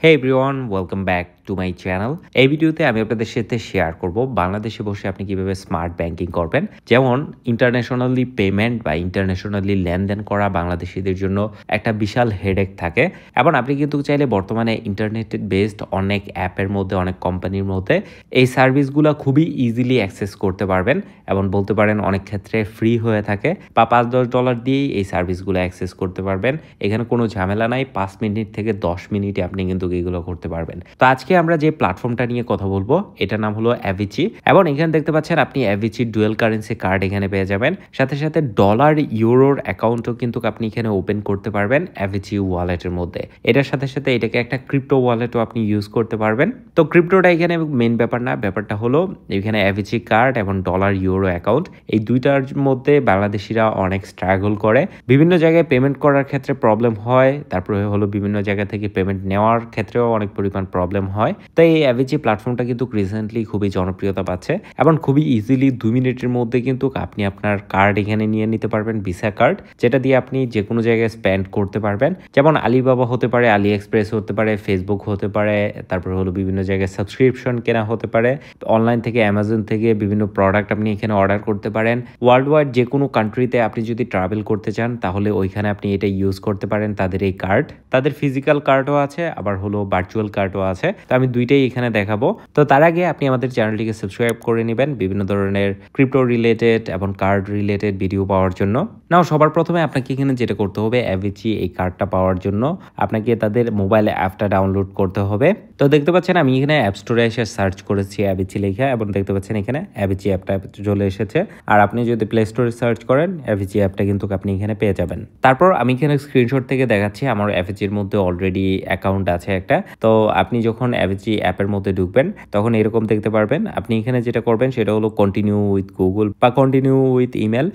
Hey everyone, welcome back to my channel. এই ভিডিওতে আমি আপনাদের সাথে শেয়ার করব বাংলাদেশে বসে আপনি কিভাবে স্মার্ট ব্যাংকিং করবেন। যেমন ইন্টারন্যাশনালি পেমেন্ট বা ইন্টারন্যাশনালি লেনদেন করা বাংলাদেশিদের জন্য একটা বিশাল হেডেক থাকে। এবং আপনি কিন্তু চাইলে বর্তমানে ইন্টারনেট বেসড অনেক অ্যাপের মধ্যে অনেক কোম্পানির মধ্যে এই সার্ভিসগুলো খুবই ইজিলি অ্যাক্সেস করতে পারবেন এবং বলতে পারেন অনেক ক্ষেত্রে ফ্রি হয়ে থাকে বা $5-10 দিয়েই এই সার্ভিসগুলো অ্যাক্সেস করতে পারবেন। এখানে কোনো ঝামেলা নাই, 5 মিনিট থেকে 10 মিনিটে আপনি কিন্তু এগুলো করতে পারবেন। তো আজকে আমরা যে প্ল্যাটফর্মটা নিয়ে কথা বলবো এটার নাম হলো অ্যাভিচি এবং এখানে দেখতে পাচ্ছেন আপনি অ্যাভিচি ডুয়েল কারেন্সি কার্ড এখানে পেয়ে যাবেন। সাথে সাথে ডলার ইউরোর অ্যাকাউন্টও কিন্তু আপনি এখানে ওপেন করতে পারবেন অ্যাভিচি ওয়ালেটের মধ্যে। এটার সাথে সাথে এটাকে একটা ক্রিপ্টো ওয়ালেটও আপনি ইউজ করতে পারবেন। তো ক্রিপ্টোটা এখানে মেইন ব্যাপার না, ব্যাপারটা হলো এখানে অ্যাভিচি কার্ড এবং ডলার ইউরো অ্যাকাউন্ট এই দুইটার মধ্যে বাংলাদেশিরা অনেক স্ট্রাগল করে। বিভিন্ন জায়গায় পেমেন্ট করার ক্ষেত্রে প্রবলেম হয়, তারপরে হলো বিভিন্ন জায়গা থেকে পেমেন্ট নেওয়ার ক্ষেত্রেও অনেক পরিমাণ প্রবলেম হয়। তাই এই অ্যাভিচি প্ল্যাটফর্মটা কিন্তু রিসেন্টলি খুবই জনপ্রিয়তা পাচ্ছে এবং খুবই ইজিলি 2 মিনিটের মধ্যে কিন্তু আপনি আপনার কার্ড এখানে নিয়ে নিতে পারবেন, ভিসা কার্ড, যেটা দিয়ে আপনি যে কোনো জায়গায় স্পেন্ড করতে পারবেন। যেমন আলিবাবা হতে পারে, আলি এক্সপ্রেস হতে পারে, ফেসবুক হতে পারে, তারপর হলো বিভিন্ন জায়গায় সাবস্ক্রিপশন কেনা হতে পারে, অনলাইন থেকে অ্যামাজন থেকে বিভিন্ন প্রোডাক্ট আপনি এখানে অর্ডার করতে পারেন। ওয়ার্ল্ড ওয়াইড যে কোনো কান্ট্রিতে আপনি যদি ট্রাভেল করতে চান তাহলে ওইখানে আপনি এটা ইউজ করতে পারেন। তাদের এই কার্ড, তাদের ফিজিক্যাল কার্ডও আছে আবার হলো ভার্চুয়াল কার্ডও আছে। তো আমি দুইটাই এখানে দেখাবো। তো তার আগে আপনি আমাদের চ্যানেলটিকে সাবস্ক্রাইব করে নেবেন বিভিন্ন ধরনের ক্রিপ্টো রিলেটেড এবং কার্ড রিলেটেড ভিডিও পাওয়ার জন্য। নাও সবার প্রথমে আপনাকে এখানে যেটা করতে হবে, অ্যাভিচি এই কার্ডটা পাওয়ার জন্য আপনাকে তাদের মোবাইল অ্যাপটা ডাউনলোড করতে হবে। তো দেখতে পাচ্ছেন আমি এখানে অ্যাপ স্টোরে এসে সার্চ করেছি অ্যাভিচি লেখা এবং দেখতে পাচ্ছেন এখানে অ্যাভিচি অ্যাপটা চলে এসেছে। আর আপনি যদি প্লে স্টোরে সার্চ করেন অ্যাভিচি অ্যাপটা কিন্তু আপনি এখানে পেয়ে যাবেন। তারপর আমি এখানে স্ক্রিনশট থেকে দেখাচ্ছি আমার অ্যাভিচির মধ্যে অলরেডি অ্যাকাউন্ট আছে একটা। তো আপনি যখন অ্যাভিচি অ্যাপের মধ্যে ঢুকবেন তখন এরকম দেখতে পারবেন। আপনি এখানে যেটা করবেন সেটা হলো কন্টিনিউ উইথ গুগল বা কন্টিনিউ উইথ ইমেল।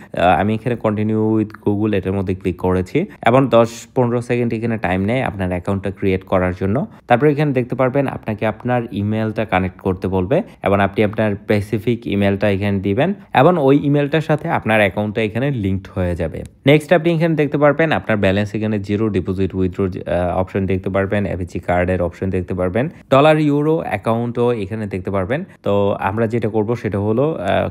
আমি এখানে কন্টিনিউ উইথ গুগল এটার মধ্যে ক্লিক করেছি এবং 10-15 সেকেন্ড এখানে টাইম নেয় আপনার অ্যাকাউন্টটা ক্রিয়েট করার জন্য। তারপর এখানে দেখতে পারবেন আপনাকে আপনার ইমেলটা কানেক্ট করতে বলবে এবং আপনি আপনার স্পেসিফিক ইমেলটা এখানে দিবেন এবং ওই ইমেলটার সাথে আপনার অ্যাকাউন্টটা এখানে লিঙ্কড হয়ে যাবে। নেক্সট আপনি এখানে দেখতে পারবেন আপনার ব্যালেন্স এখানে জিরো, ডিপোজিট উইথড্র অপশন দেখতে পারবেন, অ্যাভিচি কার্ডের অপশন দেখতে পারবেন, ডলার ইউরো অ্যাকাউন্টও এখানে দেখতে পারবেন। তো আমরা যেটা করব সেটা হলো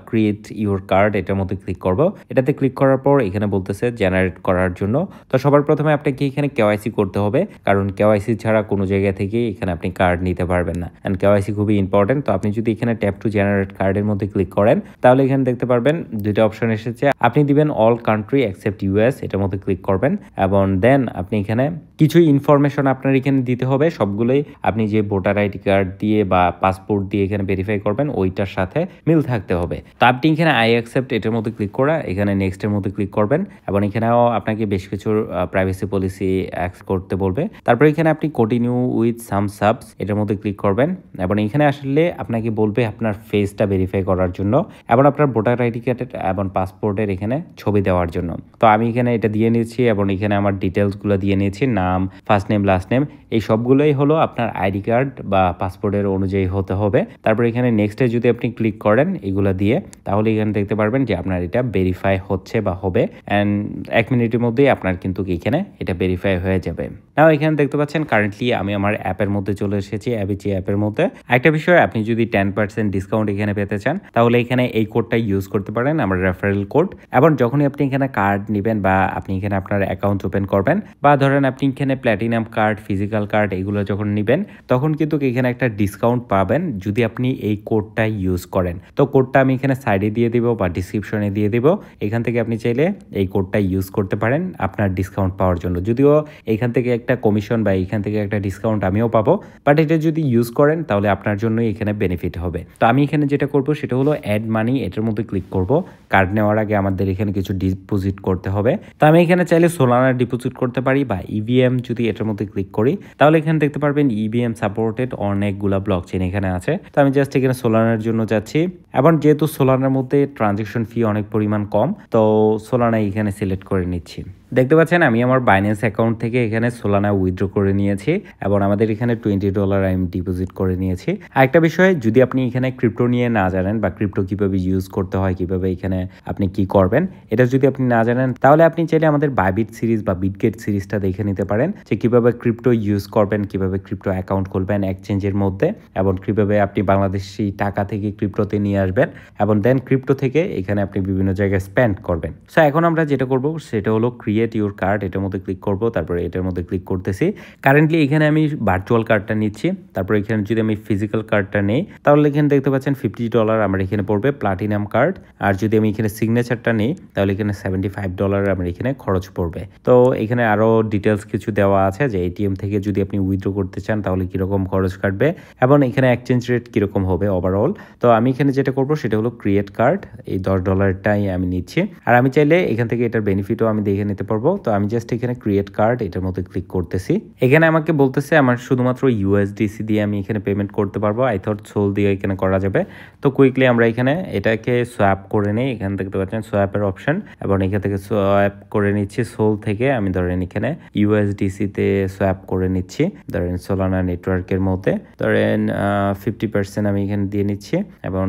ক্রিয়েট ইউর কার্ড, এটার মধ্যে ক্লিক করব। এটাতে ক্লিক করার পর এখানে বলতেছে জেনারেট করার জন্য। তো সবার প্রথমে আপনাকে এখানে কেওয়াইসি করতে হবে, কারণ কেওয়াইসি ছাড়া কোনো জায়গা থেকে এখানে আপনি কার্ড নিতে পারবেন না অ্যান্ড কেওয়াইসি খুবই ইম্পর্টেন্ট। তো আপনি যদি এখানে ট্যাপ টু জেনারেট কার্ডের মধ্যে ক্লিক করেন তাহলে এখানে দেখতে পারবেন দুইটা অপশন এসেছে। আপনি দিবেন অল কান্ট্রি এক্সেপ্ট ইউএস, এটার মধ্যে ক্লিক করবেন এবং দেন আপনি এখানে কিছু ইনফরমেশন আপনার এখানে দিতে হবে। সবগুলোই আপনি যে ভোটার আইডি কার্ড দিয়ে বা পাসপোর্ট দিয়ে এখানে ভেরিফাই করবেন ওইটার সাথে মিল থাকতে হবে। তো আপনি এখানে আই অ্যাকসেপ্ট এটার মধ্যে ক্লিক করা এখানে নেক্সটের মধ্যে ক্লিক করবেন এবং এখানেও আপনাকে বেশ কিছু প্রাইভেসি পলিসি অ্যাক্সেপ্ট করতে বলবে। তারপর এখানে আপনি কন্টিনিউ উইথ সাম সাবস এটার মধ্যে ক্লিক করবেন এবং এখানে আসলে আপনাকে বলবে আপনার ফেসটা ভেরিফাই করার জন্য এবং আপনার ভোটার আইডি কার্ডের এবং পাসপোর্টের এখানে ছবি দেওয়ার জন্য। তো আমি এখানে এটা দিয়ে নিয়েছি এবং এখানে আমার ডিটেলসগুলো দিয়ে নিয়েছি, নাম, ফার্স্ট নেম, লাস্ট নেম, এই সবগুলোই হলো আপনার আইডি কার্ড বা পাসপোর্টের অনুযায়ী হতে হবে। তারপর এখানে নেক্সটে যদি আপনি ক্লিক করেন এগুলো দিয়ে তাহলে এখানে দেখতে পারবেন যে আপনার এটা ভেরিফাই হচ্ছে বা হবে অ্যান্ড 1 মিনিটের মধ্যেই আপনার কিন্তু এখানে এটা ভেরিফাই হয়ে যাবে। নাও এখানে দেখতে পাচ্ছেন কারেন্টলি আমি আমার অ্যাপের মধ্যে চলে এসেছি, অ্যাভিচি অ্যাপের মধ্যে। একটা বিষয়, আপনি যদি 10% ডিসকাউন্ট এখানে পেতে চান তাহলে এখানে এই কোডটা ইউজ করতে পারেন, আমার রেফারেল কোড। এবং যখনই আপনি এখানে কার্ড নেবেন বা আপনি এখানে আপনার অ্যাকাউন্ট ওপেন করবেন বা ধরেন আপনি এখানে প্ল্যাটিনাম কার্ড, ফিজিক্যাল কার্ড এগুলো যখন নেবেন তখন কিন্তু এখানে একটা ডিসকাউন্ট পাবেন যদি আপনি এই কোডটা ইউজ করেন। তো কোডটা আমি এখানে সাইডে দিয়ে দিব বা ডিসক্রিপশনে দিয়ে দিব, এখান থেকে আপনি চাইলে এই কোডটা ইউজ করতে পারেন আপনার ডিসকাউন্ট পাওয়ার জন্য। যদিও এখান থেকে একটা কমিশন বা এখান থেকে একটা ডিসকাউন্ট আমিও পাবো, বাট এটা যদি ইউজ করেন তাহলে আপনার জন্যই এখানে বেনিফিট হবে। তো আমি এখানে যেটা করব সেটা হলো অ্যাড মানি, এটার মধ্যে ক্লিক করব। কার্ড নেওয়ার আগে আমাদের এখানে কিছু ডিপোজিট করতে হবে। তো আমি এখানে চাইলে সোলানা ডিপোজিট করতে পারি বা ইভিএম যদি এটার মধ্যে ক্লিক করি তাহলে এখানে দেখতে পারবেন ইভিএম সাপোর্টেড অনেকগুলা ব্লকচেন এখানে আছে। তো আমি জাস্ট এখানে সোলানার জন্য যাচ্ছি এবং যেহেতু সোলানার মধ্যে ট্রানজ্যাকশন ফি অনেক পরিমাণ কম তো সোলানা এখানে সিলেক্ট করে নিচ্ছি। দেখতে পাচ্ছেন আমি আমার বাইন্যান্স অ্যাকাউন্ট থেকে এখানে সোলানা উইথড্র করে নিয়েছি এবং আমাদের এখানে $20 আমি ডিপোজিট করে নিয়েছি। আরেকটা বিষয়, যদি আপনি এখানে ক্রিপ্টো নিয়ে না জানেন বা ক্রিপ্টো কীভাবে ইউজ করতে হয়, কীভাবে এখানে আপনি কি করবেন, এটা যদি আপনি না জানেন তাহলে আপনি চাইলে আমাদের বাইবিট সিরিজ বা বিটগেট সিরিজটা দেখে নিতে পারেন যে কীভাবে ক্রিপ্টো ইউজ করবেন, কীভাবে ক্রিপ্টো অ্যাকাউন্ট খুলবেন এক্সচেঞ্জের মধ্যে, এবং কীভাবে আপনি বাংলাদেশি টাকা থেকে ক্রিপ্টোতে নিয়ে আসবেন এবং দেন ক্রিপ্টো থেকে এখানে আপনি বিভিন্ন জায়গায় স্পেন্ড করবেন। সো এখন আমরা যেটা করব সেটা হলো ক্রিয়েট ইউর কার্ড, এটার মধ্যে ক্লিক করব, তারপরে এটার মধ্যে ক্লিক করতেছি। কারেন্টলি এখানে আমি ভার্চুয়াল কার্ডটা নিচ্ছি, তারপর এখানে যদি আমি ফিজিক্যাল কার্ডটা নেই তাহলে এখানে দেখতে পাচ্ছেন $50 আমার এখানে পড়বে প্লাটিনাম কার্ড, আর যদি আমি এখানে সিগনেচারটা নেই তাহলে এখানে $75 আমার এখানে খরচ পড়বে। তো এখানে আরও ডিটেলস কিছু দেওয়া আছে যে এটিএম থেকে যদি আপনি উইথড্র করতে চান তাহলে কীরকম খরচ কাটবে এবং এখানে এক্সচেঞ্জ রেট কীরকম হবে ওভারঅল। তো আমি এখানে যেটা করব সেটা হলো ক্রিয়েট কার্ড, এই $10টাই আমি নিচ্ছি, আর আমি চাইলে এখান থেকে এটার বেনিফিটও আমি দেখে নিতে পারবো। তো আমি জাস্ট এখানে ক্রিয়েট কার্ড এটার মধ্যে ক্লিক করতেছি। এখানে আমাকে বলতেছে আমার শুধুমাত্র ইউএসডিসি দিয়ে আমি এখানে পেমেন্ট করতে পারবো, আই থট সোল দিয়ে এখানে করা যাবে। তো কুইকলি আমরা এখানে এটাকে সোয়াপ করে নিই, এখানে দেখতে পাচ্ছেন সোয়াপের অপশন, এবং এখান থেকে সোয়াপ করে নিচ্ছি সোল থেকে। আমি ধরেন এখানে ইউএসডিসিতে সোয়াপ করে নিচ্ছি, ধরেন সোলানা নেটওয়ার্কের মধ্যে ধরেন 50% আমি এখানে দিয়ে নিচ্ছি, এবং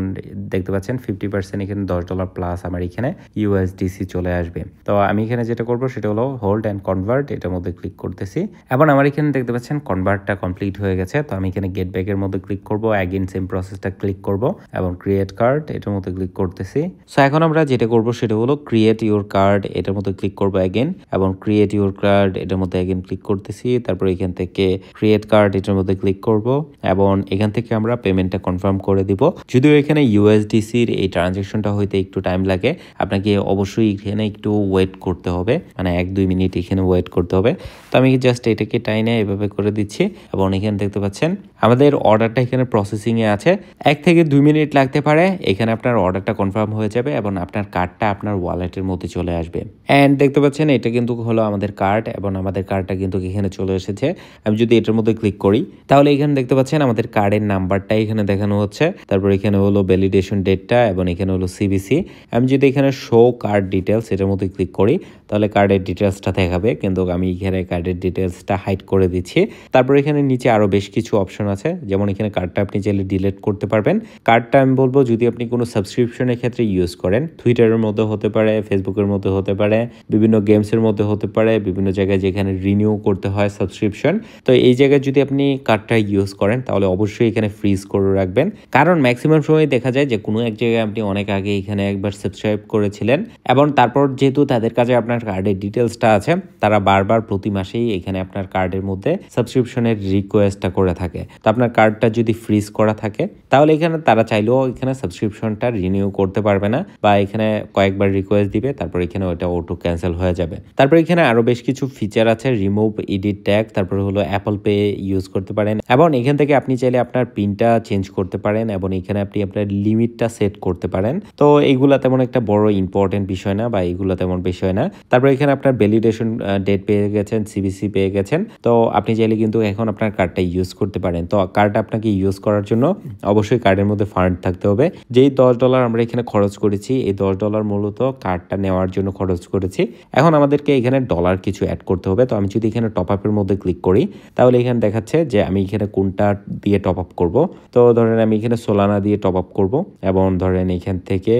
দেখতে পাচ্ছেন 50% এখানে $10 প্লাস আমার এখানে ইউএসডিসি চলে আসবে। তো আমি এখানে যেটা করব সেটা হলো হোল্ড অ্যান্ড কনভার্ট, এটার মধ্যে ক্লিক করতেছি এবং আমার এখানে দেখতে পাচ্ছেন কনভার্টটা কমপ্লিট হয়ে গেছে। তো আমি এখানে গেট ব্যাকের মধ্যে ক্লিক করব, অ্যাগেন সেম প্রসেসটা ক্লিক করব এবং ক্রিয়েট কার্ড এটার মধ্যে ক্লিক করতেছি। সো এখন আমরা যেটা করব সেটা হলো ক্রিয়েট ইউর কার্ড, এটার মধ্যে ক্লিক করব অ্যাগেন, এবং ক্রিয়েট ইউর কার্ড এটার মধ্যে অ্যাগেন ক্লিক করতেছি। তারপর এখান থেকে ক্রিয়েট কার্ড এটার মধ্যে ক্লিক করব এবং এখান থেকে আমরা পেমেন্টটা কনফার্ম করে দিব। যদিও এখানে ইউএসডিসির এই ট্রানজ্যাকশনটা হইতে একটু টাইম লাগে, আপনাকে অবশ্যই এখানে একটু ওয়েট করতে হবে, মানে 1-2 মিনিট এখানে ওয়েট করতে হবে। তো আমি জাস্ট এটাকে টাইনে এভাবে করে দিচ্ছি এবং এখানে দেখতে পাচ্ছেন আমাদের অর্ডারটা এখানে প্রসেসিংয়ে আছে, 1 থেকে 2 মিনিট লাগতে পারে, এখানে আপনার অর্ডারটা কনফার্ম হয়ে যাবে এবং আপনার কার্ডটা আপনার ওয়ালেটের মধ্যে চলে আসবে। অ্যান্ড দেখতে পাচ্ছেন এটা কিন্তু হলো আমাদের কার্ড এবং আমাদের কার্ডটা কিন্তু এখানে চলে এসেছে। আমি যদি এটার মধ্যে ক্লিক করি তাহলে এখানে দেখতে পাচ্ছেন আমাদের কার্ডের নাম্বারটা এখানে দেখানো হচ্ছে, তারপর এখানে হলো ভ্যালিডেশন ডেটটা এবং এখানে হলো সিবিসি। আমি যদি এখানে শো কার্ড ডিটেলস এটার মধ্যে ক্লিক করি তাহলে কার্ডের ডিটেলসটা দেখাবে, কিন্তু আমি এখানে কার্ডের ডিটেলসটা হাইড করে দিচ্ছি। তারপর এখানে নিচে আরও বেশ কিছু অপশন আছে, যেমন এখানে কার্ডটা আপনি চাইলে ডিলিট করতে পারবেন। কার্ডটা আমি বলবো যদি আপনি কোনো সাবস্ক্রিপশনের ক্ষেত্রে ইউজ করেন, টুইটারের মধ্যে হতে পারে, ফেসবুকের মধ্যে হতে পারে, বিভিন্ন গেমসের মধ্যে হতে পারে, বিভিন্ন জায়গায় যেখানে রিনিউ করতে হয় সাবস্ক্রিপশন, তো এই জায়গায় যদি আপনি কার্ডটা ইউজ করেন তাহলে অবশ্যই এখানে ফ্রিজ করে রাখবেন, কারণ ম্যাক্সিমাম সময় দেখা যায় যে কোনো এক জায়গায় আপনি অনেক আগে এখানে একবার সাবস্ক্রাইব করেছিলেন এবং তারপর যেহেতু তাদের কাছে আপনার কার্ডের ডিটেলসটা আছে, তারা বারবার প্রতি মাসেই এখানে আপনার কার্ডের মধ্যে সাবস্ক্রিপশনের রিকোয়েস্টটা করে থাকে। তো আপনার কার্ডটা যদি ফ্রিজ করা থাকে তাহলে এখানে তারা চাইলেও এখানে সাবস্ক্রিপশনটা রিনিউ করতে পারবে না, বা এখানে কয়েকবার রিকোয়েস্ট দিবে, তারপর এখানে ওটা অটো ক্যান্সেল হয়ে যাবে। তারপর এখানে আরো বেশ কিছু ফিচার আছে, রিমুভ এডিট ট্যাগ, তারপর হলো অ্যাপল পে ইউজ করতে পারেন এবং এখান থেকে আপনি চাইলে আপনার পিনটা চেঞ্জ করতে পারেন এবং এখানে আপনি আপনার লিমিটটা সেট করতে পারেন। তো এইগুলা তেমন একটা বড় ইম্পর্টেন্ট বিষয় না, বা এইগুলো তেমন বিষয় না। তারপর এখানে আপনার ভ্যালিডেশন ডেট পেয়ে গেছেন, সিবিসি পেয়ে গেছেন, তো আপনি চাইলে কিন্তু এখন আপনার কার্ডটা ইউজ করতে পারেন। তো কার্ড আপনাকে ইউজ করার জন্য অবশ্যই কার্ডের মধ্যে ফান্ড থাকতে হবে। যেই $10 আমরা এখানে খরচ করেছি, এই $10 মূলত কার্ডটা নেওয়ার জন্য খরচ করেছি। এখন আমাদেরকে এখানে ডলার কিছু অ্যাড করতে হবে। তো আমি যদি এখানে টপ আপের মধ্যে ক্লিক করি তাহলে এখানে দেখাচ্ছে যে আমি এখানে কোনটা দিয়ে টপ আপ করবো। তো ধরেন আমি এখানে সোলানা দিয়ে টপ আপ করবো এবং ধরেন এখান থেকে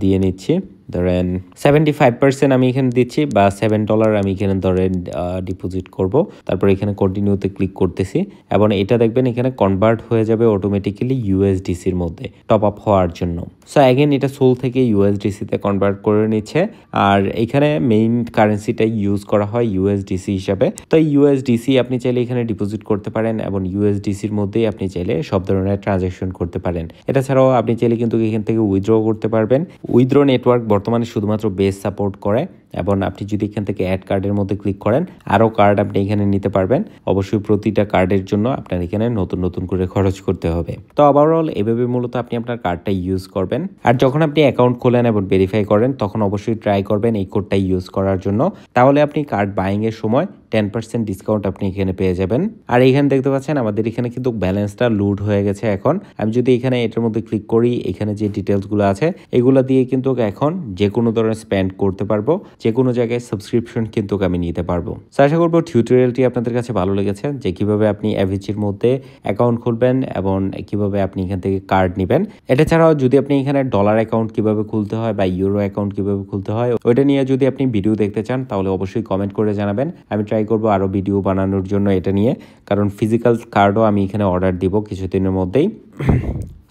দিয়ে নিচ্ছি ধরেন 75% আমি এখানে দিচ্ছি, বা $7 আমি এখানে ধরেন ডিপোজিট করব। তারপর এখানে কন্টিনিউতে ক্লিক করতেছি এবং এটা দেখবেন এখানে কনভার্ট হয়ে যাবে অটোমেটিক্যালি ইউএসডিসির মধ্যে টপ আপ হওয়ার জন্য। সো অ্যাগেন এটা সোল থেকে ইউএসডিসিতে কনভার্ট করে নিচ্ছে, আর এখানে মেইন কারেন্সিটা ইউজ করা হয় ইউএসডিসি হিসাবে। তো ইউএসডিসি আপনি চাইলে এখানে ডিপোজিট করতে পারেন এবং ইউএসডিসির মধ্যেই আপনি চাইলে সব ধরনের ট্রানজ্যাকশন করতে পারেন। এটা ছাড়াও আপনি চাইলে কিন্তু এখান থেকে উইথড্র করতে পারবেন। উইথড্র নেটওয়ার্ক বর্তমানে শুধুমাত্র বেস সাপোর্ট করে, এবং আপনি যদি এখান থেকে অ্যাড কার্ডের মধ্যে ক্লিক করেন আরও কার্ড আপনি এখানে নিতে পারবেন। অবশ্যই প্রতিটা কার্ডের জন্য আপনার এখানে নতুন নতুন করে খরচ করতে হবে। তো ওভারঅল এভাবে মূলত আপনি আপনার কার্ডটা ইউজ করবেন। আর যখন আপনি অ্যাকাউন্ট খোলেন এবং ভেরিফাই করেন তখন অবশ্যই ট্রাই করবেন এই কোডটা ইউজ করার জন্য, তাহলে আপনি কার্ড বাইংয়ের সময় 10% ডিসকাউন্ট আপনি এখানে পেয়ে যাবেন। আর এখানে দেখতে পাচ্ছেন আমাদের এখানে কিন্তু ব্যালেন্সটা লুড হয়ে গেছে। এখন আমি যদি এখানে এটার মধ্যে ক্লিক করি, এখানে যে ডিটেলসগুলো আছে এগুলো দিয়ে কিন্তু এখন যে কোনো ধরনের স্পেন্ড করতে পারবো। যে কোনো জায়গায় সাবস্ক্রিপশন কিন্তু আমি নিতে পারবো। সো আশা করবো টিউটোরিয়ালটি আপনাদের কাছে ভালো লেগেছে, যে কিভাবে আপনি অ্যাভিচির মধ্যে অ্যাকাউন্ট খুলবেন এবং কিভাবে আপনি এখান থেকে কার্ড নেবেন। এটা ছাড়াও যদি আপনি এখানে ডলার অ্যাকাউন্ট কিভাবে খুলতে হয় বা ইউরো অ্যাকাউন্ট কিভাবে খুলতে হয় ওইটা নিয়ে যদি আপনি ভিডিও দেখতে চান তাহলে অবশ্যই কমেন্ট করে জানাবেন। আমি ট্রাই করবো আরও ভিডিও বানানোর জন্য এটা নিয়ে, কারণ ফিজিক্যাল কার্ডও আমি এখানে অর্ডার দিব কিছুদিনের মধ্যেই।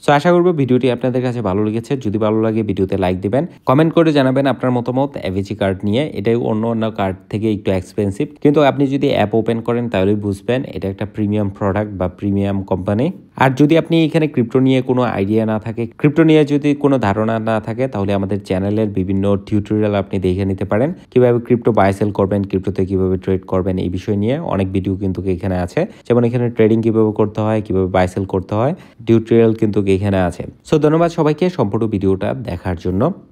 সো আশা করবো ভিডিওটি আপনাদের কাছে ভালো লেগেছে। যদি ভালো লাগে ভিডিওতে লাইক দিবেন, কমেন্ট করে জানাবেন আপনার মতামত অ্যাভিচি কার্ড নিয়ে। এটাই অন্য কার্ড থেকে একটু এক্সপেন্সিভ, কিন্তু আপনি যদি অ্যাপ ওপেন করেন তাহলেই বুঝবেন এটা একটা প্রিমিয়াম প্রোডাক্ট বা প্রিমিয়াম কোম্পানি। আর যদি আপনি এখানে ক্রিপ্টো নিয়ে কোনো আইডিয়া না থাকে, ক্রিপ্টো নিয়ে যদি কোনো ধারণা না থাকে, তাহলে আমাদের চ্যানেলের বিভিন্ন টিউটোরিয়াল আপনি দেখে নিতে পারেন। কিভাবে ক্রিপ্টো বাই সেল করবেন, ক্রিপ্টোতে কিভাবে ট্রেড করবেন, এই বিষয় নিয়ে অনেক ভিডিও কিন্তু এখানে আছে। যেমন এখানে ট্রেডিং কিভাবে করতে হয়, কিভাবে বাই সেল করতে হয়, টিউটোরিয়াল কিন্তু এখানে আছে। সো ধন্যবাদ সবাইকে সম্পূর্ণ ভিডিওটা দেখার জন্য।